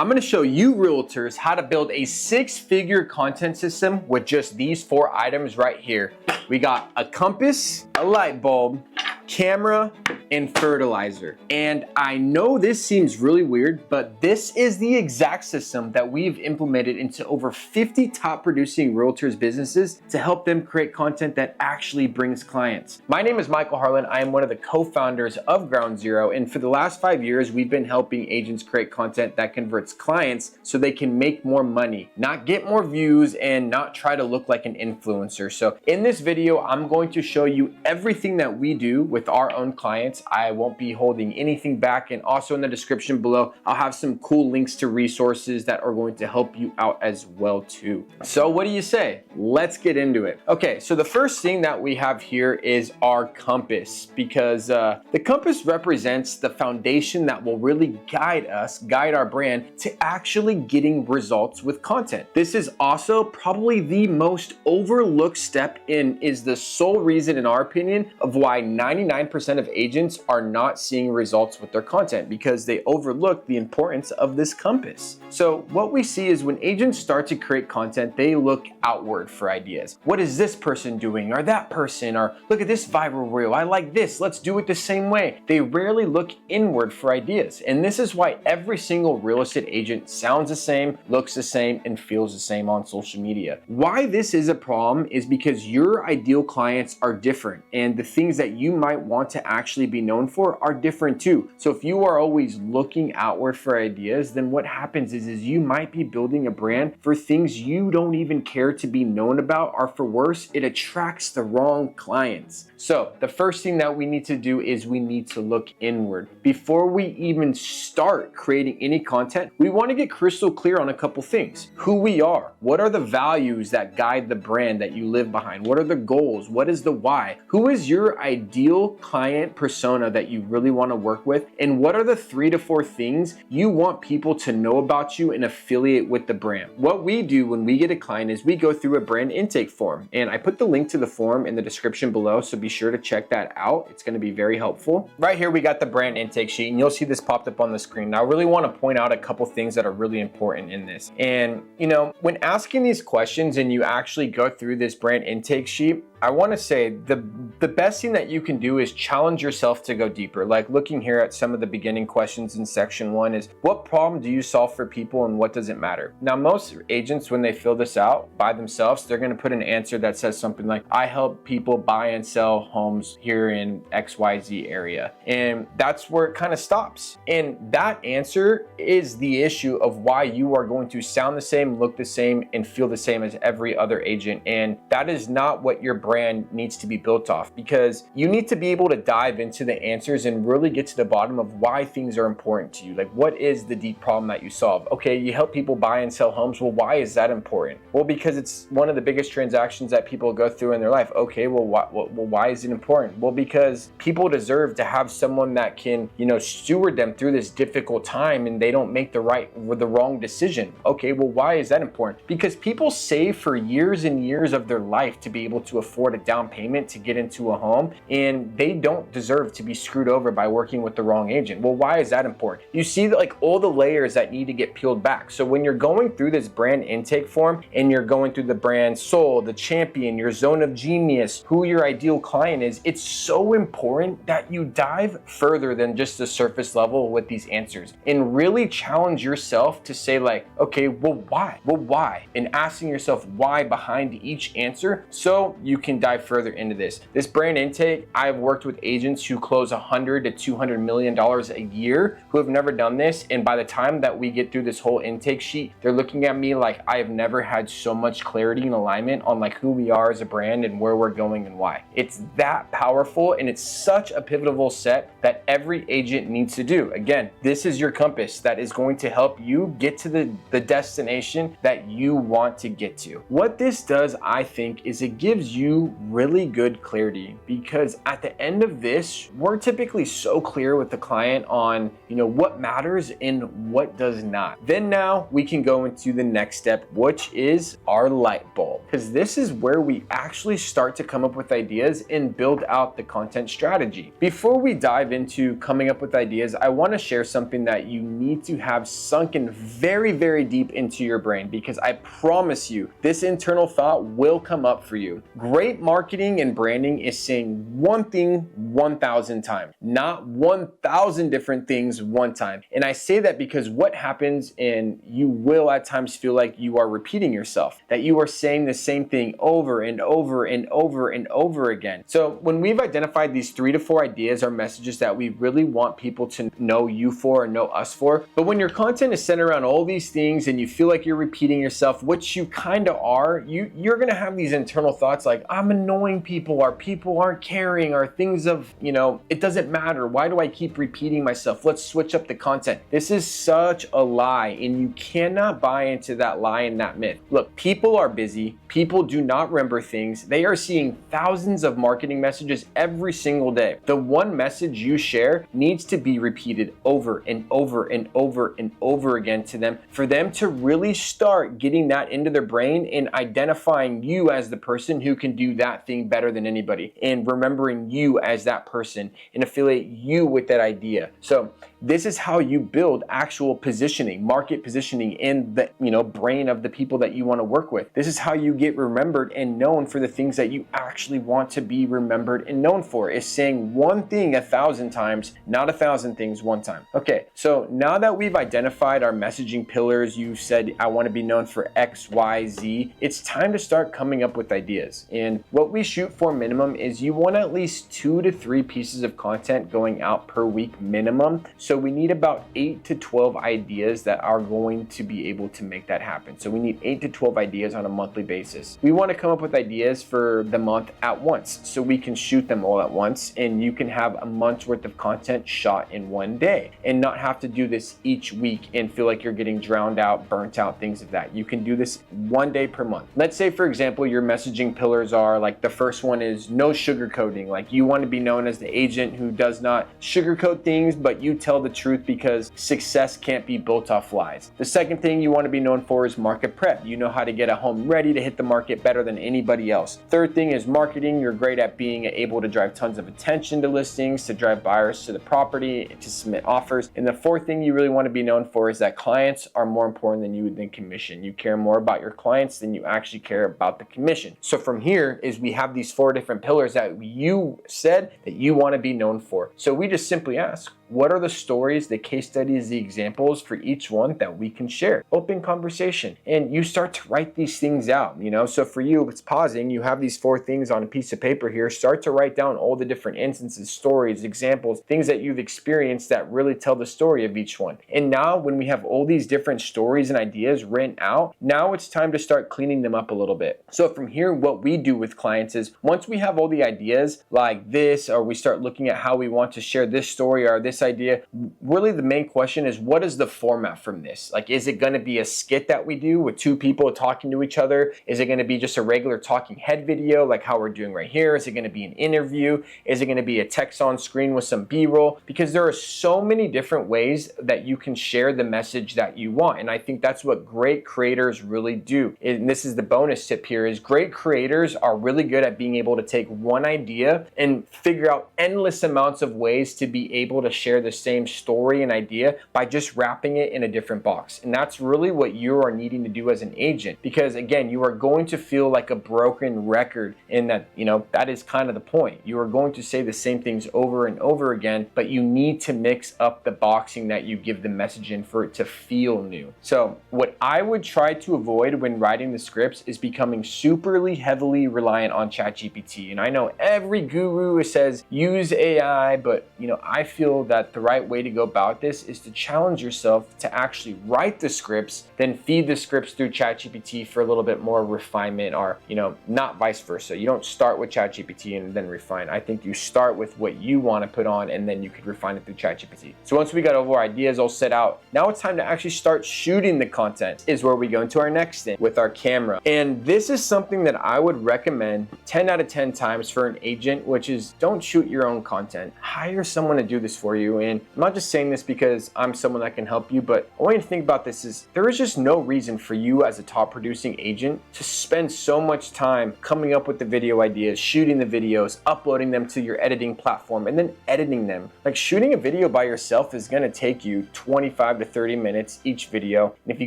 I'm gonna show you realtors how to build a 6-figure content system with just these 4 items right here. We got a compass, a light bulb, camera, and fertilizer. And I know this seems really weird, but this is the exact system that we've implemented into over 50 top producing realtors businesses to help them create content that actually brings clients. My name is Michael Harlan. I am one of the co-founders of Ground Zero, and for the last 5 years, we've been helping agents create content that converts clients so they can make more money, not get more views, and not try to look like an influencer. So in this video, I'm going to show you everything that we do with our own clients. I won't be holding anything back, and also in the description below, I'll have some cool links to resources that are going to help you out as well too. So what do you say? Let's get into it. Okay, so the first thing that we have here is our compass, because the compass represents the foundation that will really guide our brand to actually getting results with content. This is also probably the most overlooked step and is the sole reason, in our opinion, of why 99% of agents are not seeing results with their content, because they overlook the importance of this compass. So what we see is when agents start to create content, they look outward for ideas. What is this person doing, or that person, or look at this viral reel, I like this, let's do it the same way. They rarely look inward for ideas. And this is why every single real estate agent sounds the same, looks the same, and feels the same on social media. Why this is a problem is because your ideal clients are different, and the things that you might want to actually be known for are different too. So if you are always looking outward for ideas, then what happens is you might be building a brand for things you don't even care to be known about, or for worse, it attracts the wrong clients. So the first thing that we need to do is we need to look inward. Before we even start creating any content, we want to get crystal clear on a couple things. Who we are, what are the values that guide the brand that you live behind, what are the goals, what is the why, who is your ideal client persona that you really want to work with, and what are the 3 to 4 things you want people to know about you and affiliate with the brand. What we do when we get a client is we go through a brand intake form, and I put the link to the form in the description below, so be sure to check that out. It's going to be very helpful. Right here we got the brand intake sheet, and you'll see this popped up on the screen. Now I really want to point out a couple things that are really important in this. And you know, when asking these questions and you actually go through this brand intake sheet, I want to say the best thing that you can do is challenge yourself to go deeper. Like looking here at some of the beginning questions in section 1 is, what problem do you solve for people and what does it matter? Now most agents, when they fill this out by themselves, they're going to put an answer that says something like, I help people buy and sell homes here in XYZ area. And that's where it kind of stops. And that answer is the issue of why you are going to sound the same, look the same, and feel the same as every other agent. And that is not what your brand needs to be built off, because you need to be able to dive into the answers and really get to the bottom of why things are important to you. Like, what is the deep problem that you solve? Okay, you help people buy and sell homes. Well, why is that important? Well, because it's one of the biggest transactions that people go through in their life. Okay, well, why is it important? Well, because people deserve to have someone that can, you know, steward them through this difficult time, and they don't make the wrong decision. Okay, well, why is that important? Because people save for years and years of their life to be able to afford a down payment to get into a home, and they don't deserve to be screwed over by working with the wrong agent. Well, why is that important? You see that, like, all the layers that need to get peeled back. So when you're going through this brand intake form and you're going through the brand soul, the champion, your zone of genius, who your ideal client is, it's so important that you dive further than just the surface level with these answers and really challenge yourself to say, like, okay, well, why? Well, why? And asking yourself why behind each answer, so you can dive further into this. This brand intake, I've worked with agents who close $100 to $200 million a year who have never done this, and by the time that we get through this whole intake sheet, they're looking at me like I have never had so much clarity and alignment on like who we are as a brand and where we're going and why. It's that powerful, and it's such a pivotal set that every agent needs to do. Again, this is your compass that is going to help you get to the destination that you want to get to. What this does, I think, is it gives you you really good clarity, because at the end of this, we're typically so clear with the client on, what matters and what does not. Then now we can go into the next step, which is our light bulb, because this is where we actually start to come up with ideas and build out the content strategy. Before we dive into coming up with ideas, I want to share something that you need to have sunken very, very deep into your brain, because I promise you, this internal thought will come up for you. Great marketing and branding is saying one thing 1,000 times, not 1,000 different things one time. And I say that because what happens, and you will at times feel like you are repeating yourself, that you are saying the same thing over and over and over and over again. So when we've identified these 3 to 4 ideas or messages that we really want people to know you for or know us for, but when your content is centered around all these things and you feel like you're repeating yourself, which you kind of are, you're gonna have these internal thoughts like, I'm annoying people, or people aren't caring, or things of, it doesn't matter. Why do I keep repeating myself? Let's switch up the content. This is such a lie, and you cannot buy into that lie and that myth. Look, people are busy. People do not remember things. They are seeing thousands of marketing messages every single day. The one message you share needs to be repeated over and over and over and over again to them, for them to really start getting that into their brain and identifying you as the person who can do that thing better than anybody, and remembering you as that person and affiliate you with that idea. So this is how you build actual positioning, market positioning in the brain of the people that you want to work with. This is how you get remembered and known for the things that you actually want to be remembered and known for, is saying one thing 1,000 times, not 1,000 things one time. Okay, so now that we've identified our messaging pillars, you said, I want to be known for X, Y, Z, it's time to start coming up with ideas. And what we shoot for minimum is you want at least 2 to 3 pieces of content going out per week minimum. So we need about 8 to 12 ideas that are going to be able to make that happen. So we need 8 to 12 ideas on a monthly basis. We want to come up with ideas for the month at once, so we can shoot them all at once, and you can have a month's worth of content shot in one day and not have to do this each week and feel like you're getting drowned out, burnt out, things of that. You can do this one day per month. Let's say, for example, your messaging pillars are like, the first one is no sugarcoating. Like, you want to be known as the agent who does not sugarcoat things, but you tell the truth, because success can't be built off lies. The second thing you want to be known for is market prep. You know how to get a home ready to hit the market better than anybody else. Third thing is marketing. You're great at being able to drive tons of attention to listings, to drive buyers to the property, to submit offers. And the fourth thing you really want to be known for is that clients are more important than you than commission. You care more about your clients than you actually care about the commission. So from here is we have these 4 different pillars that you said that you want to be known for. So we just simply ask, what are the stories, the case studies, the examples for each one that we can share? Open conversation. And you start to write these things out, So for you, it's pausing. You have these 4 things on a piece of paper here. Start to write down all the different instances, stories, examples, things that you've experienced that really tell the story of each one. And now when we have all these different stories and ideas written out, now it's time to start cleaning them up a little bit. So from here, what we do with clients is, once we have all the ideas like this, or we start looking at how we want to share this story or this idea, really the main question is, what is the format from this? Like, is it going to be a skit that we do with 2 people talking to each other? Is it going to be just a regular talking head video like how we're doing right here? Is it going to be an interview? Is it going to be a text on screen with some B-roll? Because there are so many different ways that you can share the message that you want. And I think that's what great creators really do. And this is the bonus tip here, is great creators are really good at being able to take one idea and figure out endless amounts of ways to be able to share the same story and idea by just wrapping it in a different box. And that's really what you are needing to do as an agent, because again, you are going to feel like a broken record, in that, that is kind of the point. You are going to say the same things over and over again, but you need to mix up the boxing that you give the message in for it to feel new. So what I would try to avoid when writing the scripts is becoming superly heavily reliant on ChatGPT. And I know every guru says use AI, but I feel that that the right way to go about this is to challenge yourself to actually write the scripts, then feed the scripts through ChatGPT for a little bit more refinement, or, not vice versa. You don't start with ChatGPT and then refine. I think you start with what you want to put on, and then you could refine it through ChatGPT. So once we got all our ideas all set out, now it's time to actually start shooting the content, is where we go into our next thing with our camera. And this is something that I would recommend 10 out of 10 times for an agent, which is don't shoot your own content. Hire someone to do this for you. And I'm not just saying this because I'm someone that can help you, but I want you to think about this is there is just no reason for you as a top producing agent to spend so much time coming up with the video ideas, shooting the videos, uploading them to your editing platform, and then editing them. Like, shooting a video by yourself is gonna take you 25 to 30 minutes each video. And if you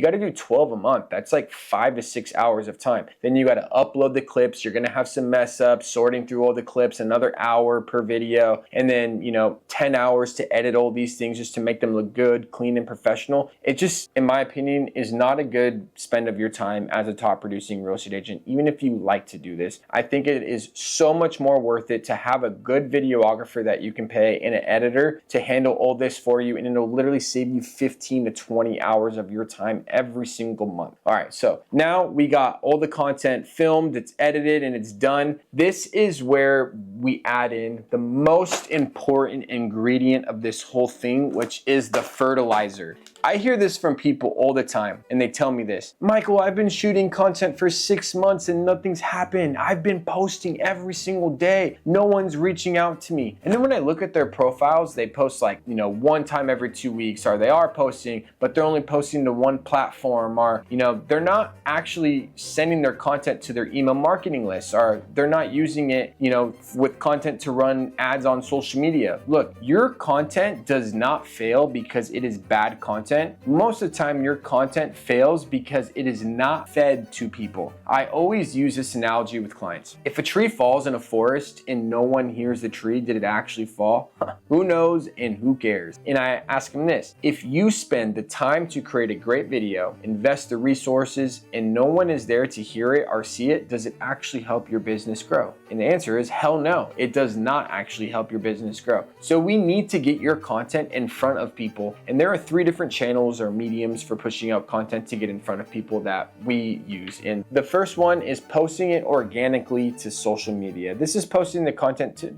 gotta do 12 a month, that's like 5 to 6 hours of time. Then you gotta upload the clips, you're gonna have some mess ups, sorting through all the clips, another hour per video, and then 10 hours to edit all these things just to make them look good, clean, and professional. It just, in my opinion, is not a good spend of your time as a top producing real estate agent, even if you like to do this. I think it is so much more worth it to have a good videographer that you can pay and an editor to handle all this for you, and it'll literally save you 15 to 20 hours of your time every single month. All right, so now we got all the content filmed, it's edited, and it's done. This is where we add in the most important ingredient of this whole thing, which is the fertilizer. I hear this from people all the time, and they tell me this: Michael, I've been shooting content for 6 months and nothing's happened. I've been posting every single day. No one's reaching out to me. And then when I look at their profiles, they post like, one time every 2 weeks, or they are posting, but they're only posting to one platform, or, they're not actually sending their content to their email marketing list, or they're not using it, with content to run ads on social media. Look, your content does not fail because it is bad content. Most of the time your content fails because it is not fed to people. I always use this analogy with clients. If a tree falls in a forest and no one hears the tree, did it actually fall? Who knows and who cares? And I ask them this: if you spend the time to create a great video, invest the resources, and no one is there to hear it or see it, does it actually help your business grow? And the answer is hell no. It does not actually help your business grow. So we need to get your content in front of people, and there are 3 different channels or mediums for pushing out content to get in front of people that we use. And the first one is posting it organically to social media. This is posting the content to,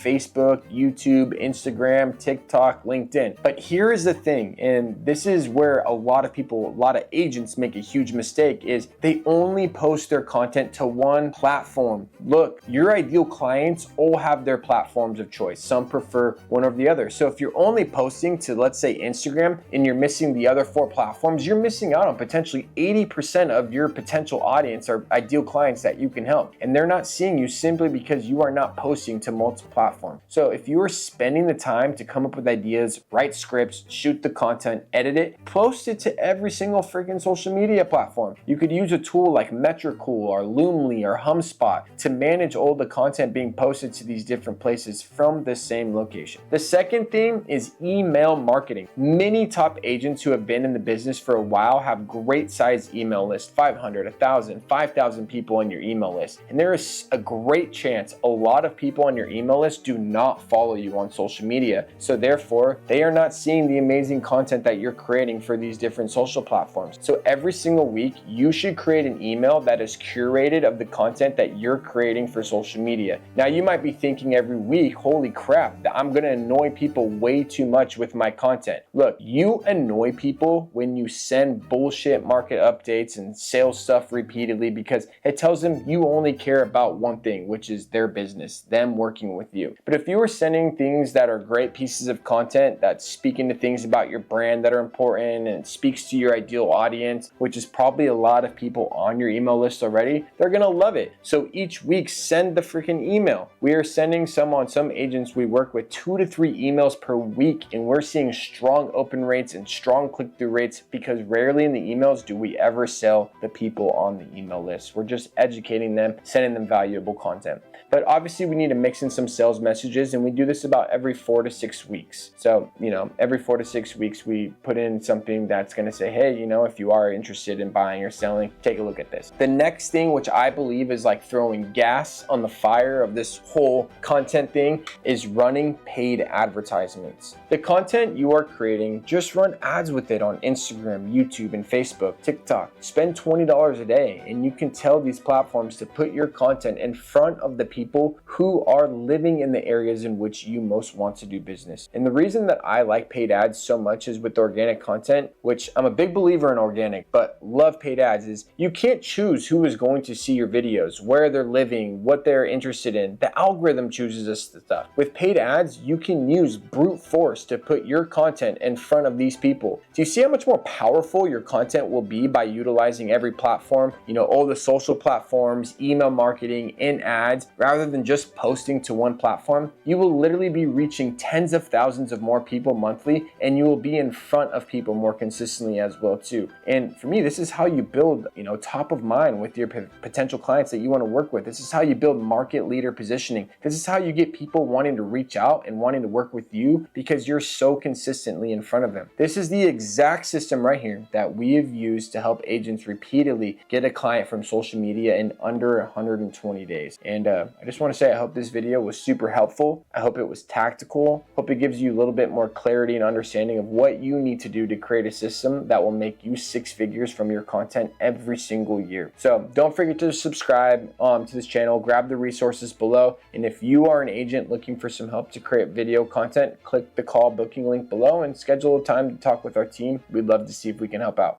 Facebook, YouTube, Instagram, TikTok, LinkedIn. But here is the thing, and this is where a lot of agents make a huge mistake, is they only post their content to one platform. Look, your ideal clients all have their platforms of choice. Some prefer one over the other. So if you're only posting to, let's say, Instagram, and you're missing the other 4 platforms, you're missing out on potentially 80% of your potential audience or ideal clients that you can help. And they're not seeing you simply because you are not posting to multiple platforms. So if you are spending the time to come up with ideas, write scripts, shoot the content, edit it, post it to every single freaking social media platform. You could use a tool like Metricool or Loomly or HubSpot to manage all the content being posted to these different places from the same location. The second thing is email marketing. Many top agents who have been in the business for a while have great sized email lists, 500, 1,000, 5,000 people on your email list. And there is a great chance a lot of people on your email list do not follow you on social media. So therefore, they are not seeing the amazing content that you're creating for these different social platforms. So every single week, you should create an email that is curated of the content that you're creating for social media. Now, you might be thinking every week, holy crap, I'm gonna annoy people way too much with my content. Look, you annoy people when you send bullshit market updates and sales stuff repeatedly because it tells them you only care about one thing, which is their business, them working with you. But if you are sending things that are great pieces of content that speak into things about your brand that are important and speaks to your ideal audience, which is probably a lot of people on your email list already, they're gonna love it. So each week, send the freaking email. We are sending some agents we work with 2 to 3 emails per week, and we're seeing strong open rates and strong click-through rates, because rarely in the emails do we ever sell the people on the email list. We're just educating them, sending them valuable content. But obviously we need to mix in some sales messages, and we do this about every 4 to 6 weeks. So, every 4 to 6 weeks we put in something that's going to say, hey, if you are interested in buying or selling, take a look at this. The next thing, which I believe is like throwing gas on the fire of this whole content thing, is running paid advertisements. The content you are creating, just run ads with it on Instagram, YouTube, and Facebook, TikTok. Spend $20 a day, and you can tell these platforms to put your content in front of the people who are living in the areas in which you most want to do business. And the reason that I like paid ads so much is with organic content, which I'm a big believer in organic, but love paid ads, is you can't choose who is going to see your videos, where they're living, what they're interested in. The algorithm chooses this stuff. With paid ads, you can use brute force to put your content in front of these people. Do you see how much more powerful your content will be by utilizing every platform, all the social platforms, email marketing, in ads, rather than just posting to one platform? You will literally be reaching tens of thousands of more people monthly, and you will be in front of people more consistently as well too. And for me, this is how you build, top of mind with your potential clients that you want to work with. This is how you build market leader positioning. This is how you get people wanting to reach out and wanting to work with you, because you're so consistently in front of them. This is the exact system right here that we have used to help agents repeatedly get a client from social media in under 120 days. And I just want to say, I hope this video was super helpful. I hope it was tactical. Hope it gives you a little bit more clarity and understanding of what you need to do to create a system that will make you 6 figures from your content every single year. So don't forget to subscribe to this channel, grab the resources below. And if you are an agent looking for some help to create video content, click the call booking link below and schedule a time to talk with our team. We'd love to see if we can help out.